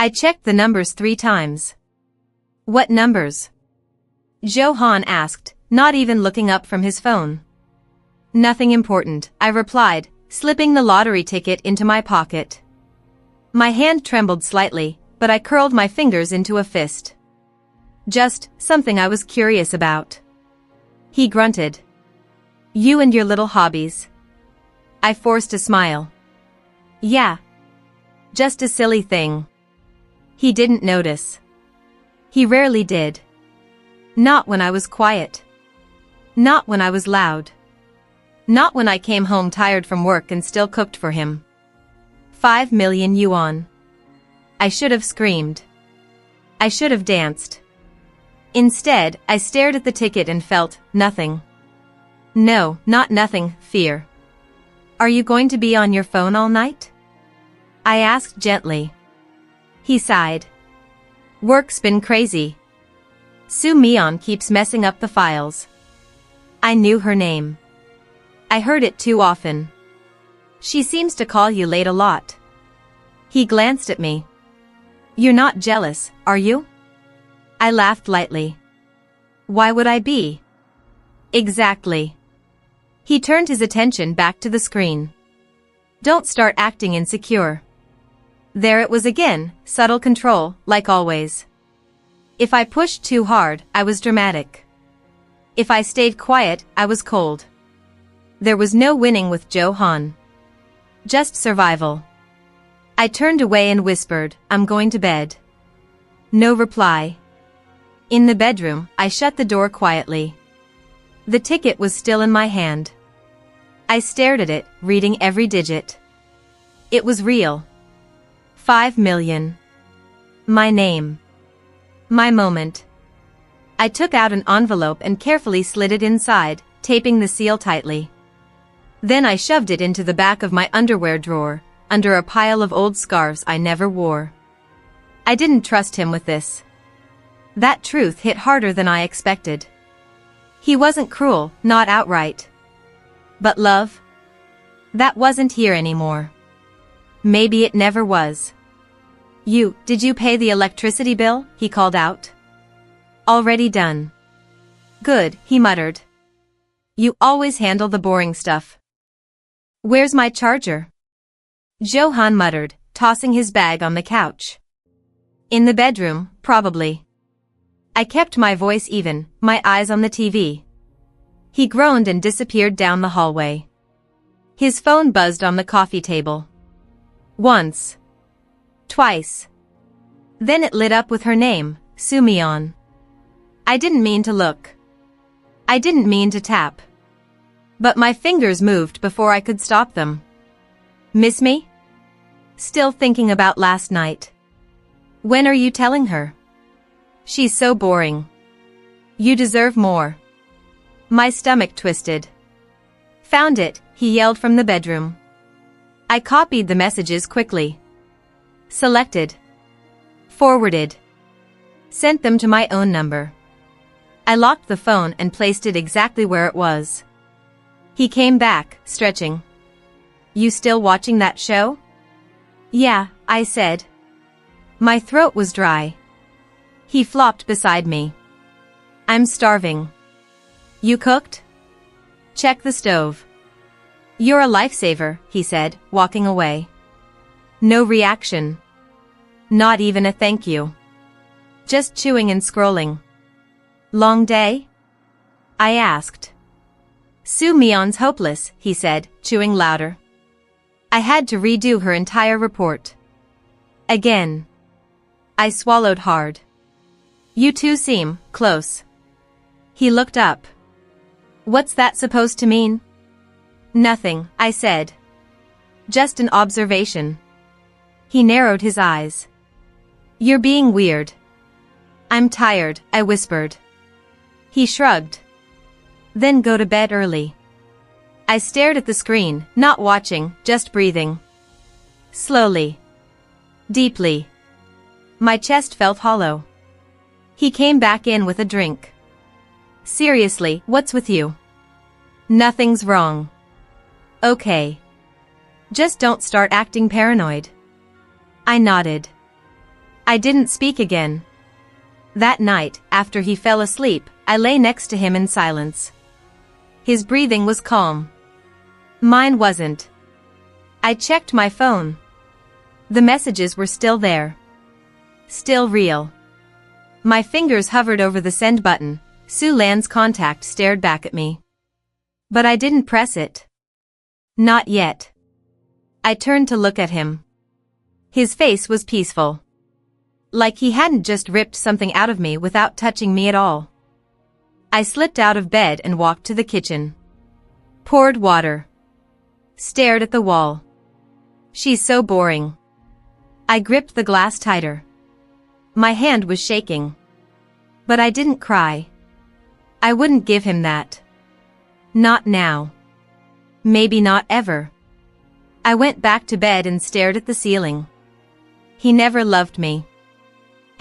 I checked the numbers 3 times. What numbers? Johan asked, not even looking up from his phone. Nothing important, I replied, slipping the lottery ticket into my pocket. My hand trembled slightly, but I curled my fingers into a fist. Just something I was curious about. He grunted. You and your little hobbies. I forced a smile. Yeah. Just a silly thing. He didn't notice. He rarely did. Not when I was quiet. Not when I was loud. Not when I came home tired from work and still cooked for him. 5 million yuan. I should have screamed. I should have danced. Instead, I stared at the ticket and felt nothing. No, not nothing, fear. Are you going to be on your phone all night? I asked gently. He sighed. Work's been crazy. Su Mian keeps messing up the files. I knew her name. I heard it too often. She seems to call you late a lot. He glanced at me. You're not jealous, are you? I laughed lightly. Why would I be? Exactly. He turned his attention back to the screen. Don't start acting insecure. There it was again, subtle control, like always. If I pushed too hard, I was dramatic. If I stayed quiet, I was cold. There was no winning with Johan. Just survival. I turned away and whispered, I'm going to bed. No reply. In the bedroom, I shut the door quietly. The ticket was still in my hand. I stared at it, reading every digit. It was real. 5 million. My name. My moment. I took out an envelope and carefully slid it inside, taping the seal tightly. Then I shoved it into the back of my underwear drawer, under a pile of old scarves I never wore. I didn't trust him with this. That truth hit harder than I expected. He wasn't cruel, not outright. But love? That wasn't here anymore. Maybe it never was. Did you pay the electricity bill? He called out. Already done. Good, he muttered. You always handle the boring stuff. Where's my charger? Johan muttered, tossing his bag on the couch. In the bedroom, probably. I kept my voice even, my eyes on the TV. He groaned and disappeared down the hallway. His phone buzzed on the coffee table. Once. Twice. Then it lit up with her name, Su Mian. I didn't mean to look. I didn't mean to tap. But my fingers moved before I could stop them. Miss me? Still thinking about last night. When are you telling her? She's so boring. You deserve more. My stomach twisted. Found it, he yelled from the bedroom. I copied the messages quickly. Selected. Forwarded. Sent them to my own number. I locked the phone and placed it exactly where it was. He came back, stretching. You still watching that show? Yeah, I said. My throat was dry. He flopped beside me. I'm starving. You cooked? Check the stove. You're a lifesaver, he said, walking away. No reaction. Not even a thank you. Just chewing and scrolling. Long day? I asked. Su Mian's hopeless, he said, chewing louder. I had to redo her entire report. Again. I swallowed hard. You two seem close. He looked up. What's that supposed to mean? Nothing, I said. Just an observation. He narrowed his eyes. You're being weird. I'm tired, I whispered. He shrugged. Then go to bed early. I stared at the screen, not watching, just breathing. Slowly. Deeply. My chest felt hollow. He came back in with a drink. Seriously, what's with you? Nothing's wrong. Okay. Just don't start acting paranoid. I nodded. I didn't speak again. That night, after he fell asleep, I lay next to him in silence. His breathing was calm. Mine wasn't. I checked my phone. The messages were still there. Still real. My fingers hovered over the send button. Sue Lan's contact stared back at me. But I didn't press it. Not yet. I turned to look at him. His face was peaceful. Like he hadn't just ripped something out of me without touching me at all. I slipped out of bed and walked to the kitchen. Poured water. Stared at the wall. She's so boring. I gripped the glass tighter. My hand was shaking. But I didn't cry. I wouldn't give him that. Not now. Maybe not ever. I went back to bed and stared at the ceiling. He never loved me.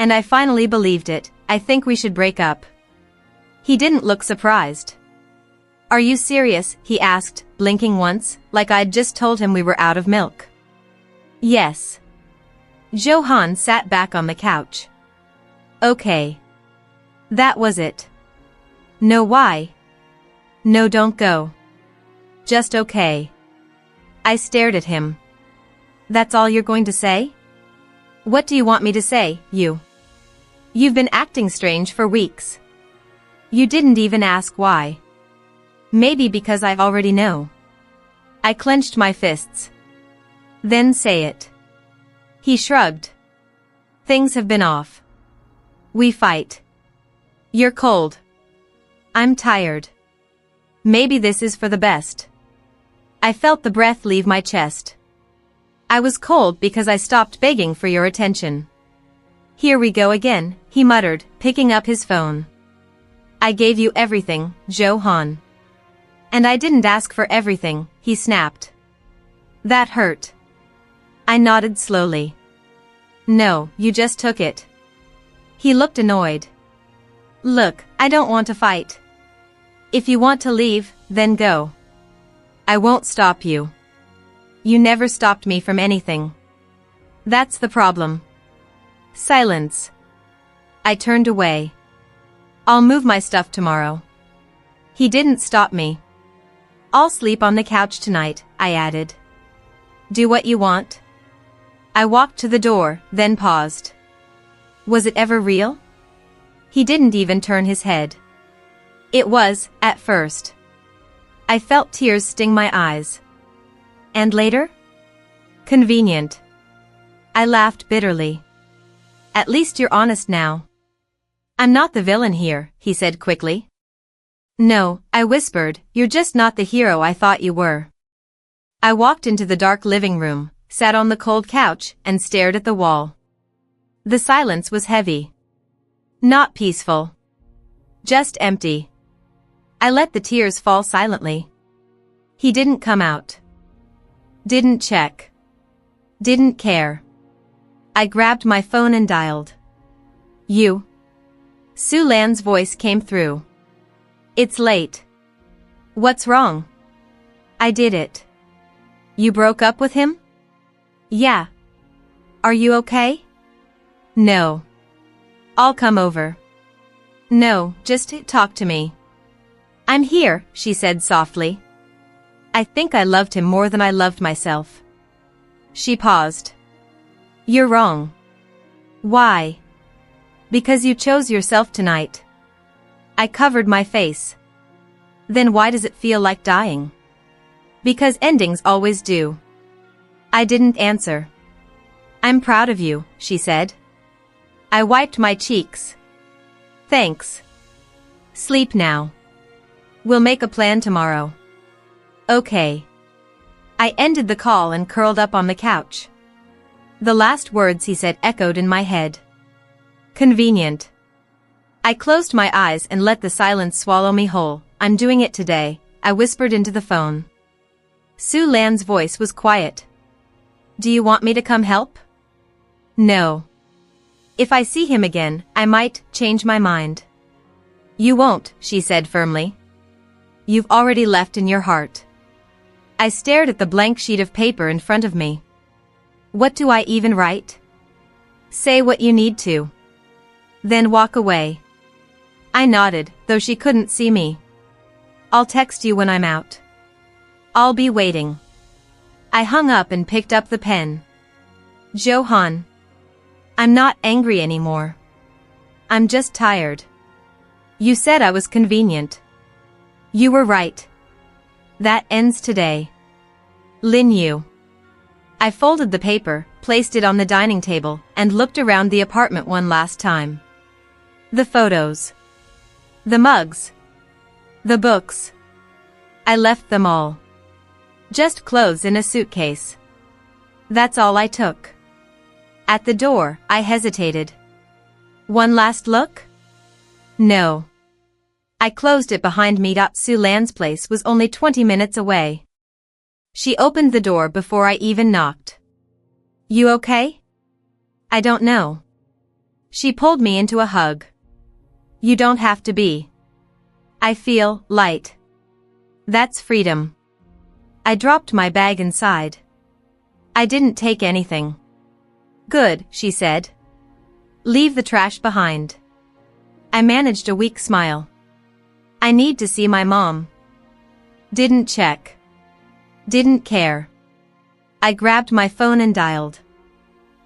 And I finally believed it. I think we should break up. He didn't look surprised. Are you serious? He asked, blinking once, like I'd just told him we were out of milk. Yes. Johan sat back on the couch. Okay. That was it. No, why? No, don't go. Just okay. I stared at him. That's all you're going to say? What do you want me to say, you? You've been acting strange for weeks. You didn't even ask why. Maybe because I already know. I clenched my fists. Then say it. He shrugged. Things have been off. We fight. You're cold. I'm tired. Maybe this is for the best. I felt the breath leave my chest. I was cold because I stopped begging for your attention. Here we go again, he muttered, picking up his phone. I gave you everything, Johan. And I didn't ask for everything, he snapped. That hurt. I nodded slowly. No, you just took it. He looked annoyed. Look, I don't want to fight. If you want to leave, then go. I won't stop you. You never stopped me from anything. That's the problem. Silence. I turned away. I'll move my stuff tomorrow. He didn't stop me. I'll sleep on the couch tonight, I added. Do what you want. I walked to the door, then paused. Was it ever real? He didn't even turn his head. It was, at first. I felt tears sting my eyes. And later? Convenient. I laughed bitterly. At least you're honest now. I'm not the villain here, he said quickly. No, I whispered, you're just not the hero I thought you were. I walked into the dark living room, sat on the cold couch, and stared at the wall. The silence was heavy. Not peaceful. Just empty. I let the tears fall silently. He didn't come out. Didn't check. Didn't care. I grabbed my phone and dialed. You? Sue Lan's voice came through. It's late. What's wrong? I did it. You broke up with him? Yeah. Are you okay? No. I'll come over. No, just talk to me. I'm here, she said softly. I think I loved him more than I loved myself. She paused. You're wrong. Why? Because you chose yourself tonight. I covered my face. Then why does it feel like dying? Because endings always do. I didn't answer. I'm proud of you, she said. I wiped my cheeks. Thanks. Sleep now. We'll make a plan tomorrow. Okay. I ended the call and curled up on the couch. The last words he said echoed in my head. Convenient. I closed my eyes and let the silence swallow me whole. I'm doing it today, I whispered into the phone. Sue Lan's voice was quiet. Do you want me to come help? No. If I see him again, I might change my mind. You won't, she said firmly. You've already left in your heart. I stared at the blank sheet of paper in front of me. What do I even write? Say what you need to. Then walk away. I nodded, though she couldn't see me. I'll text you when I'm out. I'll be waiting. I hung up and picked up the pen. Johan. I'm not angry anymore. I'm just tired. You said I was convenient. You were right. That ends today. Lin Yu. I folded the paper, placed it on the dining table, and looked around the apartment one last time. The photos. The mugs. The books. I left them all. Just clothes in a suitcase. That's all I took. At the door, I hesitated. One last look? No. I closed it behind me. Su Lan's place was only 20 minutes away. She opened the door before I even knocked. You okay? I don't know. She pulled me into a hug. You don't have to be. I feel light. That's freedom. I dropped my bag inside. I didn't take anything. Good, she said. Leave the trash behind. I managed a weak smile. I need to see my mom. Didn't check. Didn't care. I grabbed my phone and dialed.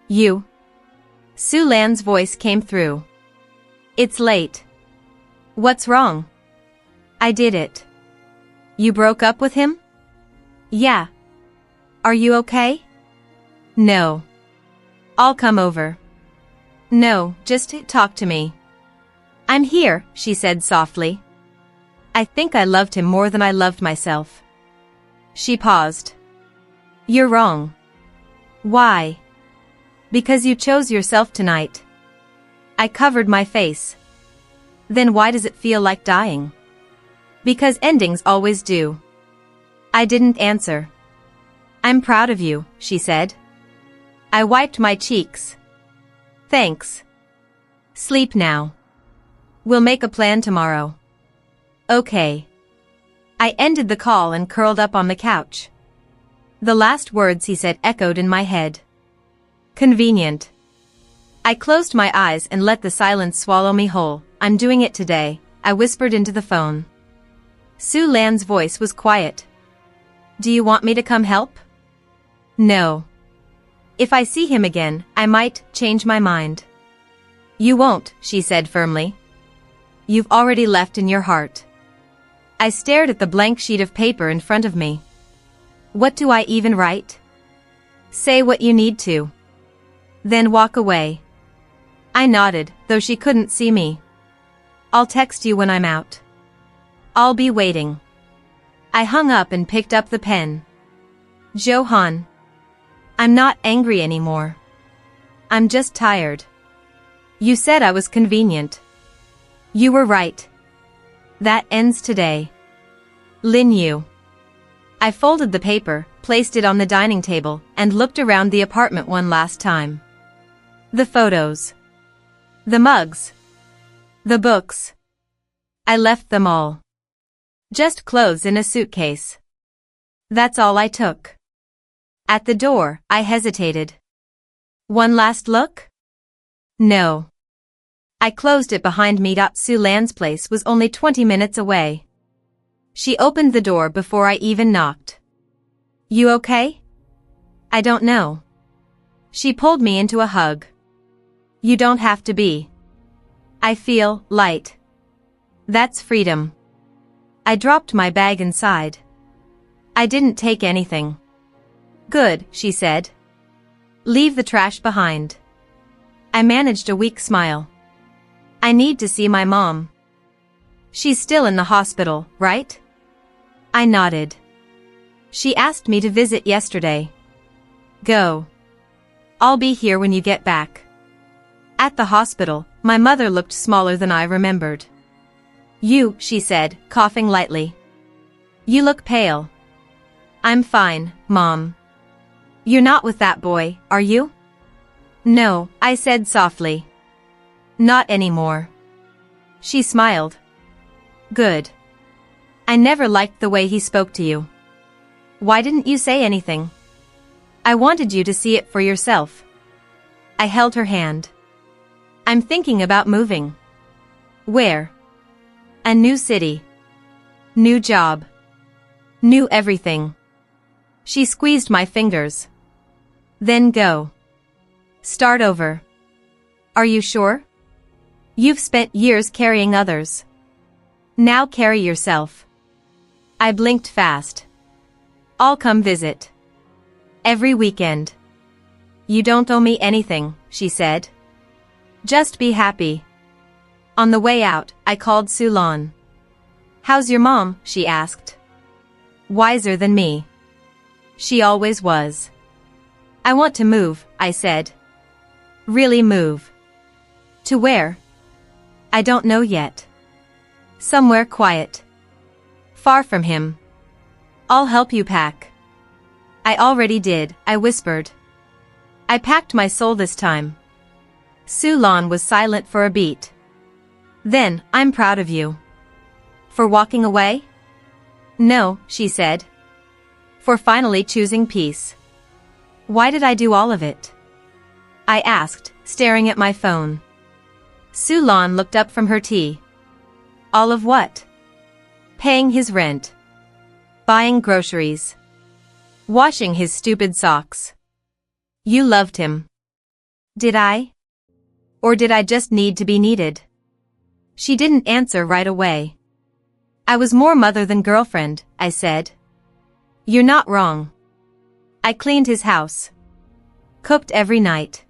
You? Su Lan's voice came through. It's late. What's wrong? I did it. You broke up with him? Yeah. Are you okay? No. I'll come over. No, just talk to me. I'm here, she said softly. I think I loved him more than I loved myself. She paused. You're wrong. Why? Because you chose yourself tonight. I covered my face. Then why does it feel like dying? Because endings always do. I didn't answer. I'm proud of you, she said. I wiped my cheeks. Thanks. Sleep now. We'll make a plan tomorrow. Okay. I ended the call and curled up on the couch. The last words he said echoed in my head. Convenient. I closed my eyes and let the silence swallow me whole. I'm doing it today, I whispered into the phone. Su Lan's voice was quiet. Do you want me to come help? No. If I see him again, I might change my mind. You won't, she said firmly. You've already left in your heart. I stared at the blank sheet of paper in front of me. What do I even write? Say what you need to. Then walk away. I nodded, though she couldn't see me. I'll text you when I'm out. I'll be waiting. I hung up and picked up the pen. Johan. I'm not angry anymore. I'm just tired. You said I was convenient. You were right. That ends today. Lin Yu. I folded the paper, placed it on the dining table, and looked around the apartment one last time. The photos. The mugs. The books. I left them all. Just clothes in a suitcase. That's all I took. At the door, I hesitated. One last look? No. I closed it behind me. Su Lan's place was only 20 minutes away. She opened the door before I even knocked. You okay? I don't know. She pulled me into a hug. You don't have to be. I feel light. That's freedom. I dropped my bag inside. I didn't take anything. Good, she said. Leave the trash behind. I managed a weak smile. I need to see my mom. She's still in the hospital, right? I nodded. She asked me to visit yesterday. Go. I'll be here when you get back. At the hospital, my mother looked smaller than I remembered. You, she said, coughing lightly. You look pale. I'm fine, Mom. You're not with that boy, are you? No, I said softly. Not anymore. She smiled. Good. I never liked the way he spoke to you. Why didn't you say anything? I wanted you to see it for yourself. I held her hand. I'm thinking about moving. Where? A new city. New job. New everything. She squeezed my fingers. Then go. Start over. Are you sure? You've spent years carrying others. Now carry yourself. I blinked fast. I'll come visit. Every weekend. You don't owe me anything, she said. Just be happy. On the way out, I called Sulan. How's your mom? She asked. Wiser than me. She always was. I want to move, I said. Really move. To where? I don't know yet. Somewhere quiet. Far from him. I'll help you pack. I already did, I whispered. I packed my soul this time. Sulan was silent for a beat. Then, I'm proud of you. For walking away? No, she said. For finally choosing peace. Why did I do all of it? I asked, staring at my phone. Sulan looked up from her tea. All of what? Paying his rent. Buying groceries. Washing his stupid socks. You loved him. Did I? Or did I just need to be needed? She didn't answer right away. I was more mother than girlfriend, I said. You're not wrong. I cleaned his house. Cooked every night.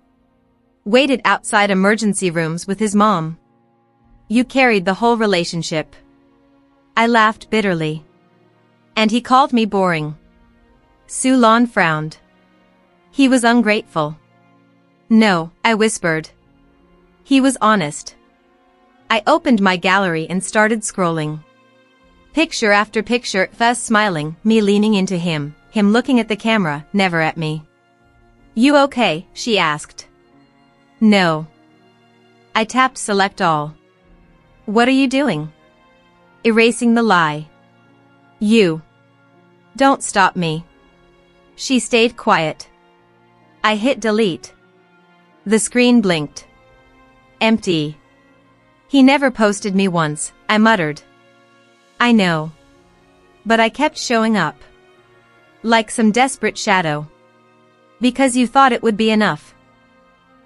Waited outside emergency rooms with his mom. You carried the whole relationship. I laughed bitterly. And he called me boring. Sulan frowned. He was ungrateful. No, I whispered. He was honest. I opened my gallery and started scrolling. Picture after picture, Fuzz smiling, me leaning into him looking at the camera, never at me. You okay? She asked. No. I tapped select all. What are you doing? Erasing the lie. You. Don't stop me. She stayed quiet. I hit delete. The screen blinked. Empty. He never posted me once, I muttered. I know. But I kept showing up. Like some desperate shadow. Because you thought it would be enough.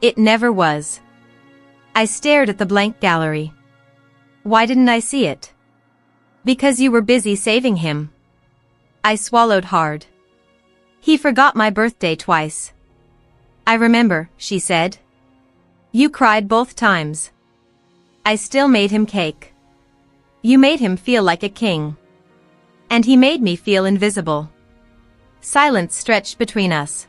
It never was. I stared at the blank gallery. Why didn't I see it? Because you were busy saving him. I swallowed hard. He forgot my birthday twice. I remember, she said. You cried both times. I still made him cake. You made him feel like a king. And he made me feel invisible. Silence stretched between us.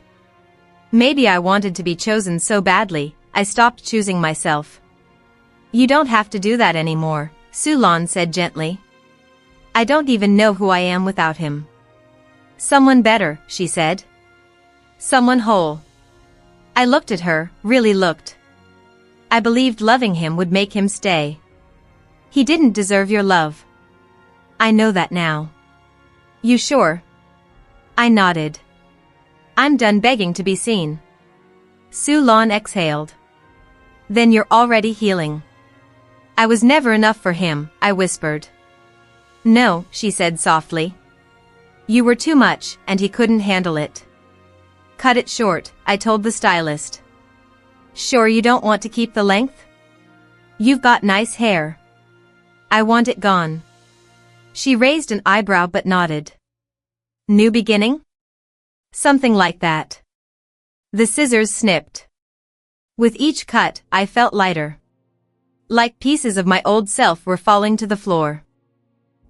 Maybe I wanted to be chosen so badly, I stopped choosing myself. You don't have to do that anymore, Sulan said gently. I don't even know who I am without him. Someone better, she said. Someone whole. I looked at her, really looked. I believed loving him would make him stay. He didn't deserve your love. I know that now. You sure? I nodded. I'm done begging to be seen. Sulan exhaled. Then you're already healing. I was never enough for him, I whispered. No, she said softly. You were too much, and he couldn't handle it. Cut it short, I told the stylist. Sure you don't want to keep the length? You've got nice hair. I want it gone. She raised an eyebrow but nodded. New beginning? Something like that. The scissors snipped. With each cut, I felt lighter. Like pieces of my old self were falling to the floor.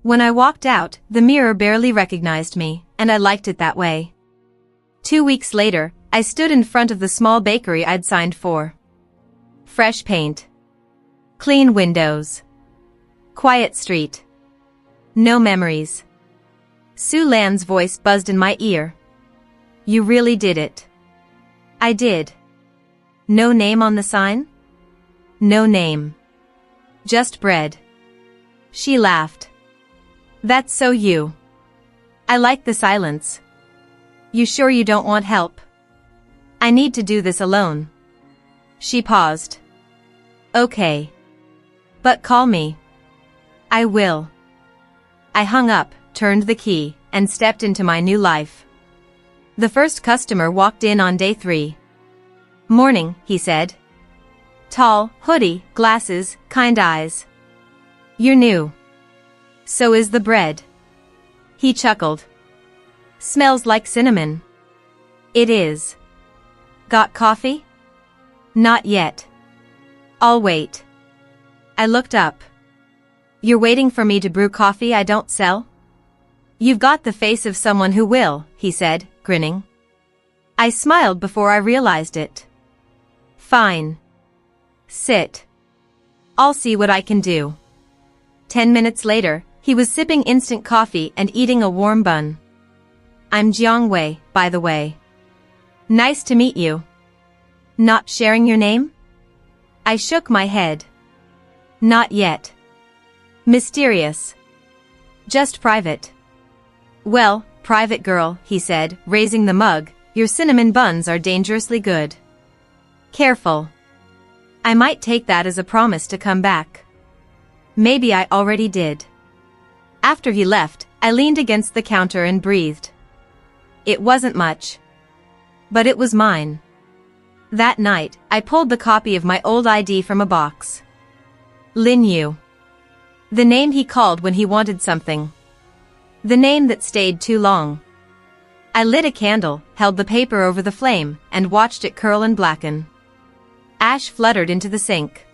When I walked out, the mirror barely recognized me, and I liked it that way. 2 weeks later, I stood in front of the small bakery I'd signed for. Fresh paint. Clean windows. Quiet street. No memories. Sulan's voice buzzed in my ear. You really did it. I did. No name on the sign? No name. Just bread. She laughed. That's so you. I like the silence. You sure you don't want help? I need to do this alone. She paused. Okay. But call me. I will. I hung up, turned the key, and stepped into my new life. The first customer walked in on day 3. Morning, he said. Tall, hoodie, glasses, kind eyes. You're new. So is the bread. He chuckled. Smells like cinnamon. It is. Got coffee? Not yet. I'll wait. I looked up. You're waiting for me to brew coffee I don't sell? You've got the face of someone who will, he said, grinning. I smiled before I realized it. Fine. Sit. I'll see what I can do. 10 minutes later, he was sipping instant coffee and eating a warm bun. I'm Jiang Wei, by the way. Nice to meet you. Not sharing your name? I shook my head. Not yet. Mysterious. Just private. Well, private girl, he said, raising the mug, your cinnamon buns are dangerously good. Careful. I might take that as a promise to come back. Maybe I already did. After he left, I leaned against the counter and breathed. It wasn't much. But it was mine. That night, I pulled the copy of my old ID from a box. Lin Yu. The name he called when he wanted something. The name that stayed too long. I lit a candle, held the paper over the flame, and watched it curl and blacken. Ash fluttered into the sink.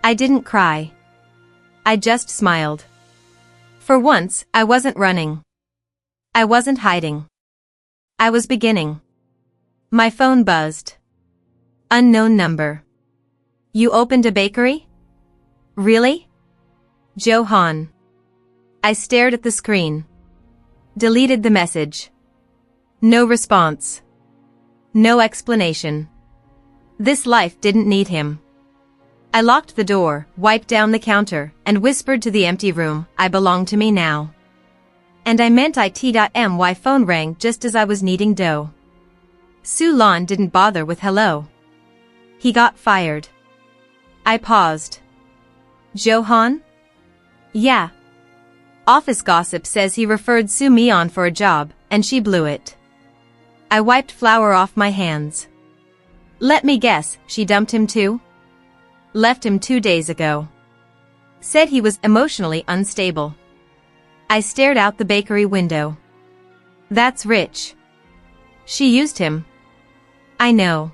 I didn't cry. I just smiled. For once, I wasn't running. I wasn't hiding. I was beginning. My phone buzzed. Unknown number. You opened a bakery? Really? Johan. I stared at the screen. Deleted the message. No response. No explanation. This life didn't need him. I locked the door, wiped down the counter, and whispered to the empty room, I belong to me now. And I meant it.my phone rang just as I was kneading dough. Su Lan didn't bother with hello. He got fired. I paused. Johan? Yeah. Office gossip says he referred Su Mi on for a job, and she blew it. I wiped flour off my hands. Let me guess, she dumped him too? Left him 2 days ago. Said he was emotionally unstable. I stared out the bakery window. That's rich. She used him. I know.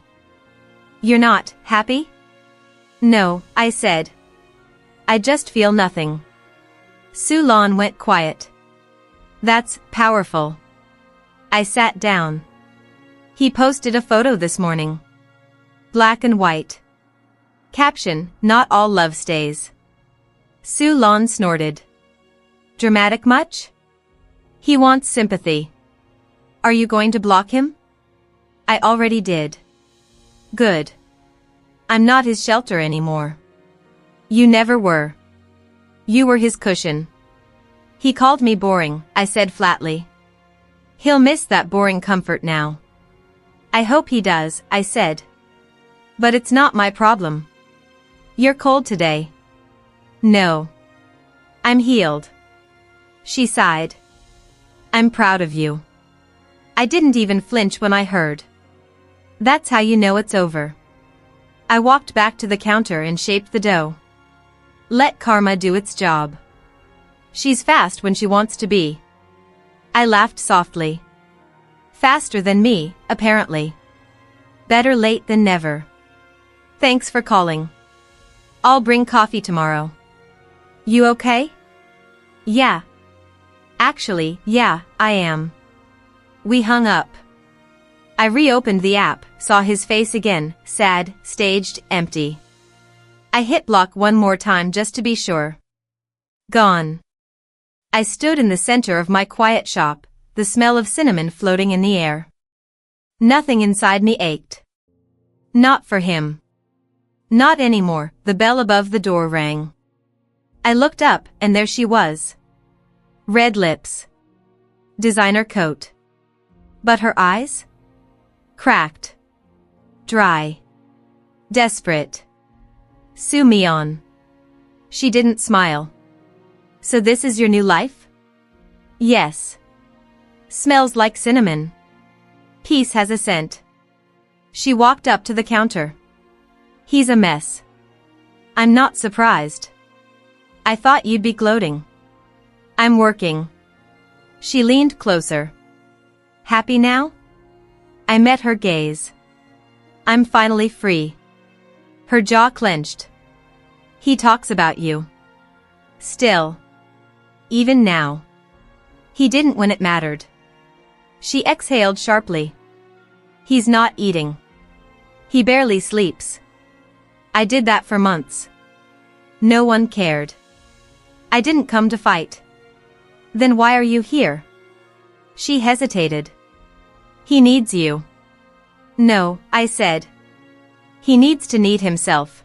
You're not happy? No, I said. I just feel nothing. Su Lan went quiet. That's powerful. I sat down. He posted a photo this morning. Black and white. Caption, not all love stays. Su Lan snorted. Dramatic much? He wants sympathy. Are you going to block him? I already did. Good. I'm not his shelter anymore. You never were. You were his cushion. He called me boring, I said flatly. He'll miss that boring comfort now. I hope he does, I said. But it's not my problem. You're cold today. No. I'm healed. She sighed. I'm proud of you. I didn't even flinch when I heard. That's how you know it's over. I walked back to the counter and shaped the dough. Let karma do its job. She's fast when she wants to be. I laughed softly. Faster than me, apparently. Better late than never. Thanks for calling. I'll bring coffee tomorrow. You okay? Yeah. Actually, yeah, I am. We hung up. I reopened the app, saw his face again, sad, staged, empty. I hit block one more time just to be sure. Gone. I stood in the center of my quiet shop, the smell of cinnamon floating in the air. Nothing inside me ached. Not for him. Not anymore, the bell above the door rang. I looked up, and there she was. Red lips. Designer coat. But her eyes? Cracked. Dry. Desperate. Sue me on. She didn't smile. So this is your new life? Yes. Smells like cinnamon. Peace has a scent. She walked up to the counter. He's a mess. I'm not surprised. I thought you'd be gloating. I'm working. She leaned closer. Happy now? I met her gaze. I'm finally free. Her jaw clenched. He talks about you. Still. Even now. He didn't when it mattered. She exhaled sharply. He's not eating. He barely sleeps. I did that for months. No one cared. I didn't come to fight. Then why are you here? She hesitated. He needs you. No, I said. He needs to need himself.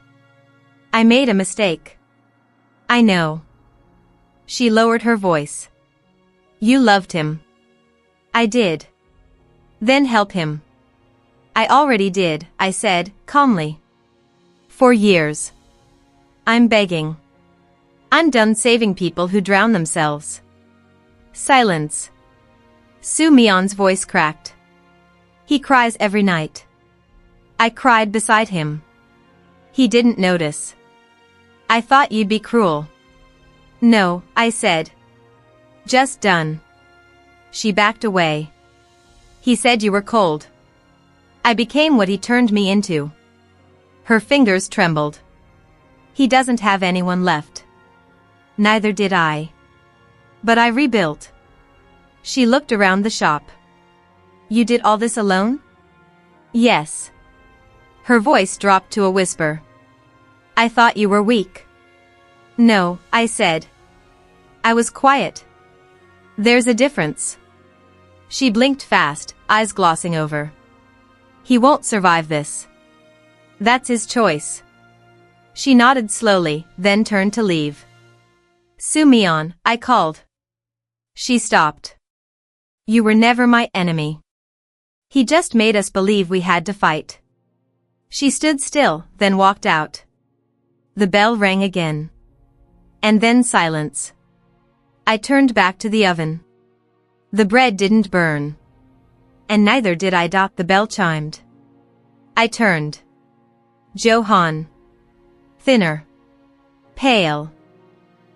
I made a mistake. I know. She lowered her voice. You loved him. I did. Then help him. I already did, I said, calmly. For years. I'm begging. I'm done saving people who drown themselves. Silence. Sue Mion's voice cracked. He cries every night. I cried beside him. He didn't notice. I thought you'd be cruel. No, I said. Just done. She backed away. He said you were cold. I became what he turned me into. Her fingers trembled. He doesn't have anyone left. Neither did I. But I rebuilt. She looked around the shop. You did all this alone? Yes. Her voice dropped to a whisper. I thought you were weak. No, I said. I was quiet. There's a difference. She blinked fast, eyes glossing over. He won't survive this. That's his choice. She nodded slowly, then turned to leave. Sue Mion, I called. She stopped. You were never my enemy. He just made us believe we had to fight. She stood still, then walked out. The bell rang again. And then silence. I turned back to the oven. The bread didn't burn. And neither did I. The bell chimed. I turned. Johan. Thinner. Pale.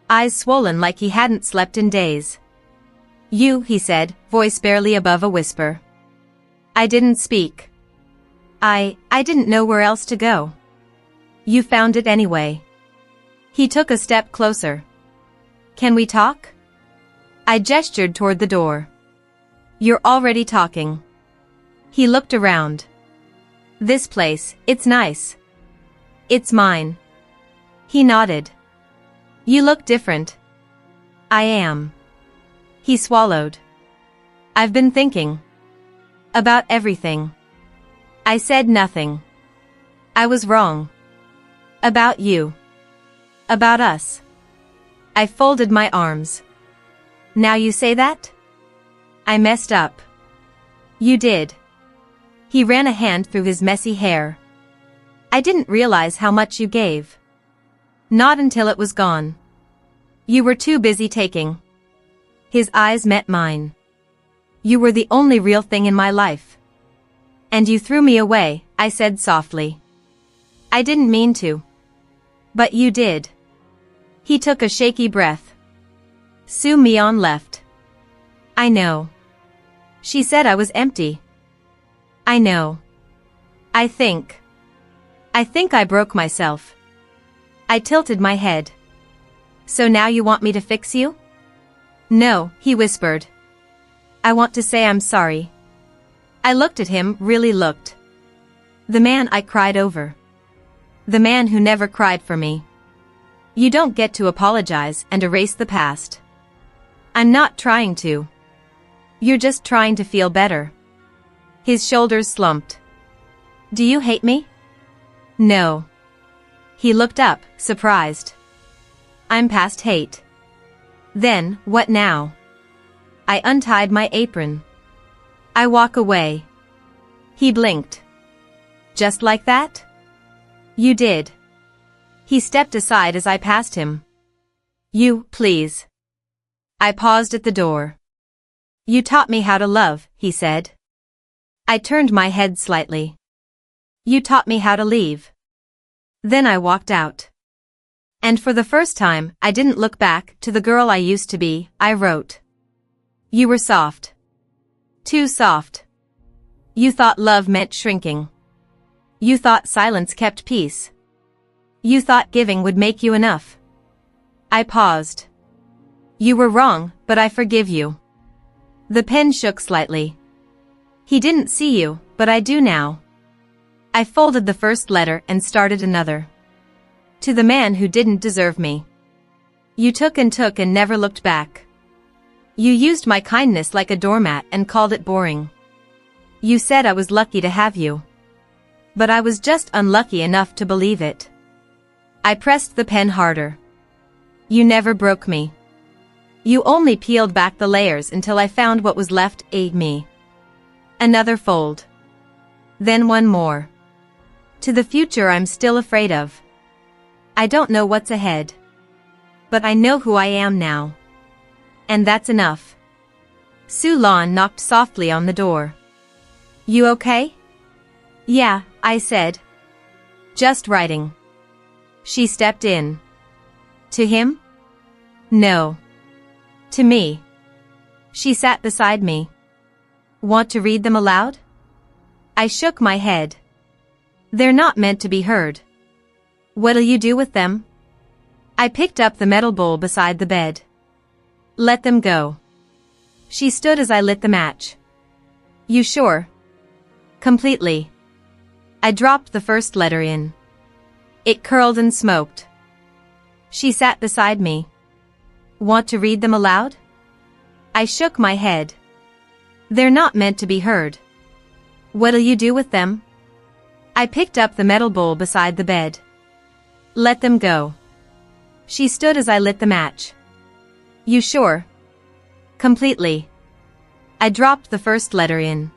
Eyes swollen like he hadn't slept in days. You, he said, voice barely above a whisper. I didn't speak. I didn't know where else to go. You found it anyway. He took a step closer. Can we talk? I gestured toward the door. You're already talking. He looked around. This place, it's nice. It's mine. He nodded. You look different. I am. He swallowed. I've been thinking. About everything. I said nothing. I was wrong. About you. About us. I folded my arms. Now you say that? I messed up. You did. He ran a hand through his messy hair. I didn't realize how much you gave. Not until it was gone. You were too busy taking. His eyes met mine. You were the only real thing in my life. And you threw me away, I said softly. I didn't mean to. But you did. He took a shaky breath. Sue Mion left. I know. She said I was empty. I know. I think I broke myself. I tilted my head. So now you want me to fix you? No, he whispered. I want to say I'm sorry. I looked at him, really looked. The man I cried over. The man who never cried for me. You don't get to apologize and erase the past. I'm not trying to. You're just trying to feel better. His shoulders slumped. Do you hate me? No. He looked up, surprised. I'm past hate. Then, what now? I untied my apron. I walk away. He blinked. Just like that? You did. He stepped aside as I passed him. You, please. I paused at the door. You taught me how to love, he said. I turned my head slightly. You taught me how to leave. Then I walked out. And for the first time, I didn't look back to the girl I used to be. I wrote. You were soft. Too soft. You thought love meant shrinking. You thought silence kept peace. You thought giving would make you enough. I paused. You were wrong, but I forgive you. The pen shook slightly. He didn't see you, but I do now. I folded the first letter and started another. To the man who didn't deserve me. You took and never looked back. You used my kindness like a doormat and called it boring. You said I was lucky to have you. But I was just unlucky enough to believe it. I pressed the pen harder. You never broke me. You only peeled back the layers until I found what was left, me. Another fold. Then one more. To the future I'm still afraid of. I don't know what's ahead. But I know who I am now. And that's enough. Su Lan knocked softly on the door. You okay? Yeah, I said. Just writing. She stepped in. To him? No. To me. She sat beside me. Want to read them aloud? I shook my head. They're not meant to be heard. What'll you do with them? I picked up the metal bowl beside the bed. Let them go. She stood as I lit the match. You sure? Completely. I dropped the first letter in. It curled and smoked. She sat beside me. Want to read them aloud? I shook my head. They're not meant to be heard. What'll you do with them? I picked up the metal bowl beside the bed. Let them go. She stood as I lit the match. You sure? Completely. I dropped the first letter in.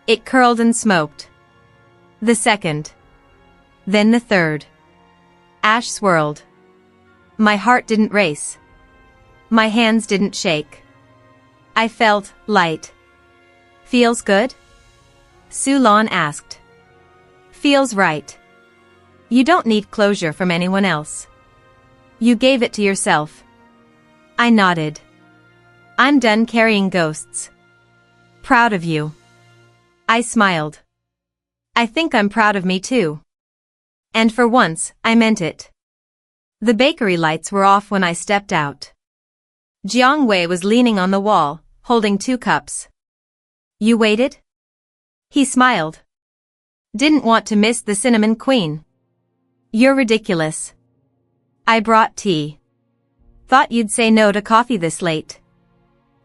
It curled and smoked. The second. Then the third. Ash swirled. My heart didn't race. My hands didn't shake. I felt light. Feels good? Su Lan asked. Feels right. You don't need closure from anyone else. You gave it to yourself. I nodded. I'm done carrying ghosts. Proud of you. I smiled. I think I'm proud of me too. And for once, I meant it. The bakery lights were off when I stepped out. Jiang Wei was leaning on the wall, holding 2 cups. You waited? He smiled. Didn't want to miss the cinnamon queen. You're ridiculous. I brought tea. Thought you'd say no to coffee this late.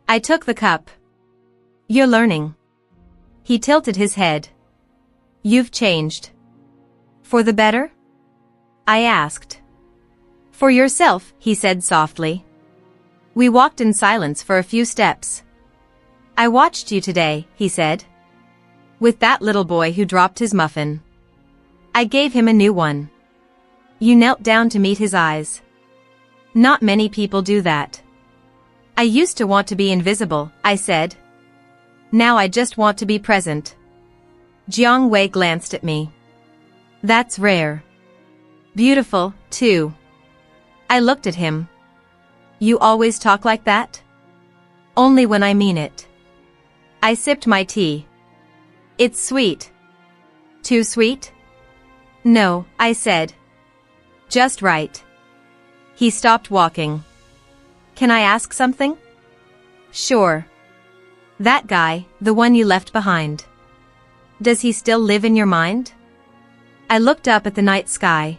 I took the cup. You're learning. He tilted his head. You've changed. For the better? I asked. For yourself, he said softly. We walked in silence for a few steps. I watched you today, he said. With that little boy who dropped his muffin. I gave him a new one. You knelt down to meet his eyes. Not many people do that. I used to want to be invisible, I said. Now I just want to be present. Jiang Wei glanced at me. That's rare. Beautiful, too. I looked at him. You always talk like that? Only when I mean it. I sipped my tea. It's sweet. Too sweet? No, I said. Just right. He stopped walking. Can I ask something? Sure. That guy, the one you left behind. Does he still live in your mind? I looked up at the night sky.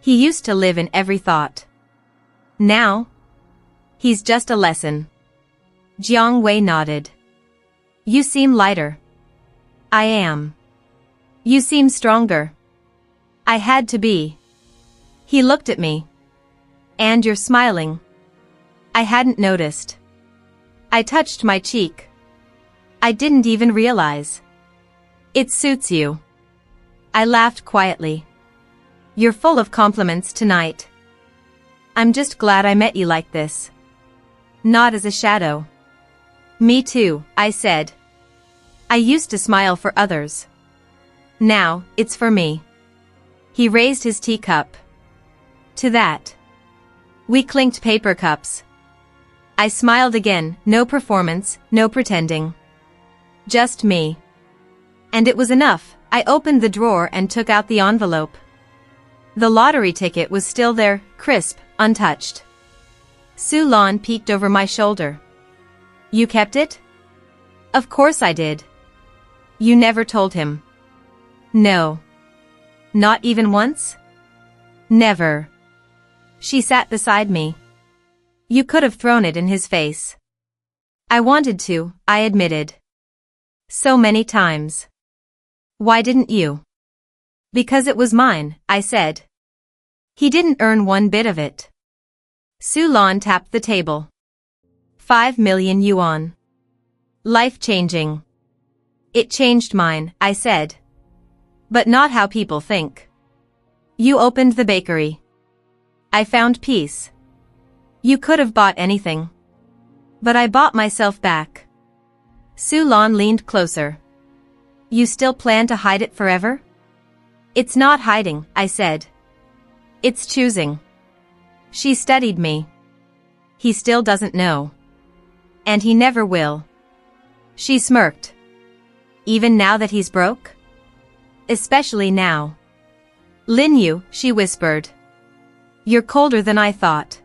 He used to live in every thought. Now? He's just a lesson. Jiang Wei nodded. You seem lighter. I am. You seem stronger. I had to be. He looked at me. And you're smiling. I hadn't noticed. I touched my cheek. I didn't even realize. It suits you. I laughed quietly. You're full of compliments tonight. I'm just glad I met you like this. Not as a shadow. Me too, I said. I used to smile for others. Now, it's for me. He raised his teacup. To that. We clinked paper cups. I smiled again, no performance, no pretending. Just me. And it was enough. I opened the drawer and took out the envelope. The lottery ticket was still there, crisp, untouched. Su Lan peeked over my shoulder. You kept it? Of course I did. You never told him. No. Not even once? Never. She sat beside me. You could have thrown it in his face. I wanted to, I admitted. So many times. Why didn't you? Because it was mine, I said. He didn't earn one bit of it. Su Lan tapped the table. 5 million yuan. Life-changing. It changed mine, I said. But not how people think. You opened the bakery. I found peace. You could have bought anything. But I bought myself back. Su Lan leaned closer. You still plan to hide it forever? It's not hiding, I said. It's choosing. She studied me. He still doesn't know. And he never will. She smirked. Even now that he's broke? Especially now. Lin Yu, she whispered. You're colder than I thought.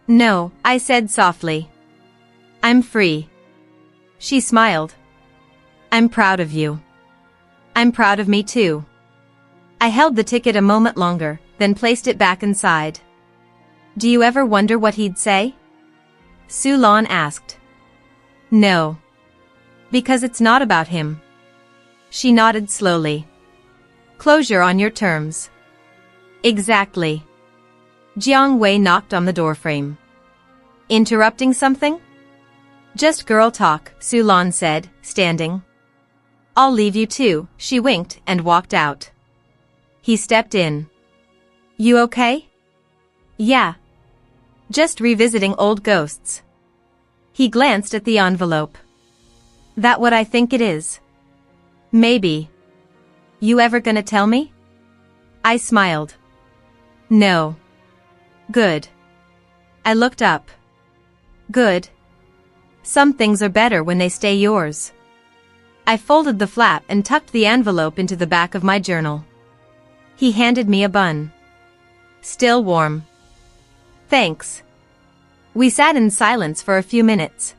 No, I said softly. I'm free. She smiled. I'm proud of you. I'm proud of me too. I held the ticket a moment longer, then placed it back inside. Do you ever wonder what he'd say? Su Lan asked. No. Because it's not about him. She nodded slowly. Closure on your terms. Exactly. Jiang Wei knocked on the doorframe. Interrupting something? Just girl talk, Su Lan said, standing. I'll leave you too, she winked and walked out. He stepped in. You okay? Yeah. Just revisiting old ghosts. He glanced at the envelope. That what I think it is? Maybe. You ever gonna tell me? I smiled. No. Good. I looked up. Good. Some things are better when they stay yours. I folded the flap and tucked the envelope into the back of my journal. He handed me a bun. Still warm. Thanks. We sat in silence for a few minutes.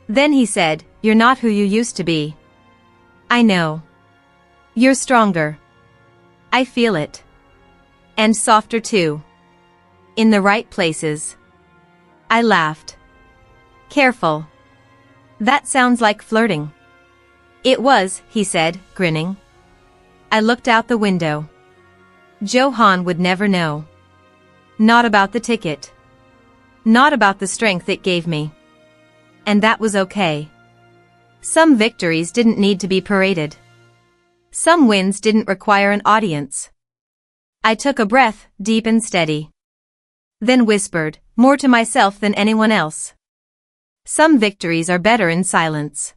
Then he said, You're not who you used to be. I know. You're stronger. I feel it. And softer too. In the right places. I laughed. Careful. That sounds like flirting. It was, he said, grinning. I looked out the window. Johan would never know. Not about the ticket. Not about the strength it gave me. And that was okay. Some victories didn't need to be paraded. Some wins didn't require an audience. I took a breath, deep and steady. Then whispered, more to myself than anyone else. Some victories are better in silence.